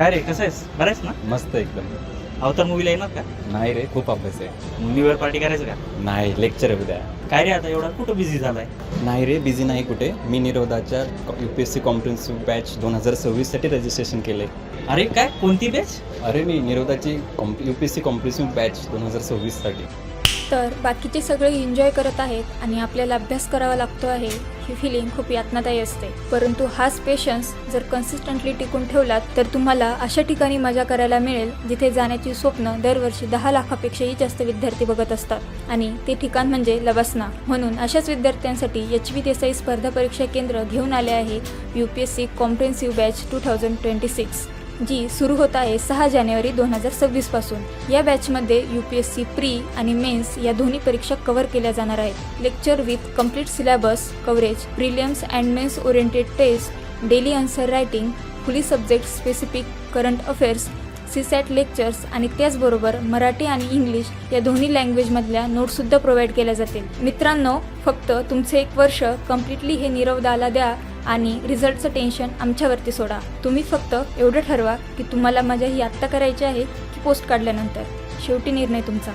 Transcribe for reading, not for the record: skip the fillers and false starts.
काय रे, कसं आहेस? बरं आहेस ना? मस्त एकदम. अवतार मूवीला येणार का? नाही रे, खूप अभ्यास आहे. न्यू इयर पार्टी करायचं का? नाही, लेक्चर आहे उद्या. काय रे, आता एवढा कुठं बिझी झालाय? नाही रे, बिझी नाही कुठे. मी निरोधाच्या UPSC कॉम्प्रिहेन्सिव्ह बॅच 2026साठी रजिस्ट्रेशन केलं आहे. अरे काय, कोणती बॅच? अरे मी निरोधाची UPSC कॉम्प्रिहेन्सिव्ह बॅच 2026साठी. तर बाकीचे सगळे एन्जॉय करत आहेत आणि आपल्याला अभ्यास करावा लागतो आहे, ही फिलिंग खूप यातनादायी असते. परंतु हाच पेशन्स जर कन्सिस्टंटली टिकून ठेवलात तर तुम्हाला अशा ठिकाणी मजा करायला मिळेल जिथे जाण्याची स्वप्न दरवर्षी 10 लाखापेक्षाही जास्त विद्यार्थी बघत असतात आणि ते ठिकाण म्हणजे लवासना. म्हणून अशाच विद्यार्थ्यांसाठी HV देसाई स्पर्धा परीक्षा केंद्र घेऊन आले आहे UPSC कॉम्प्रिहेन्सिव्ह बॅच 2026, जी सुरू होत आहे 6 जानेवारी 2026 पासून. या बॅचमध्ये UPSC प्री आणि मेन्स या दोन्ही परीक्षा कव्हर केल्या जाणार आहेत. Lecture with complete syllabus coverage, prelims and mains oriented test, daily answer writing, fully subject specific current affairs, CSAT lectures आणि त्याचबरोबर मराठी आणि इंग्लिश या दोन्ही लँग्वेजमधल्या नोट्ससुद्धा प्रोव्हाइड केल्या जातील. मित्रांनो, फक्त तुमचे 1 वर्ष कम्प्लिटली हे निरवदाला द्या आणि रिझल्टचं टेन्शन आमच्यावरती सोडा. तुम्ही फक्त एवढं ठरवा की तुम्हाला मजा ही आत्ता करायची आहे की पोस्ट काढल्यानंतर. शेवटी निर्णय तुमचा.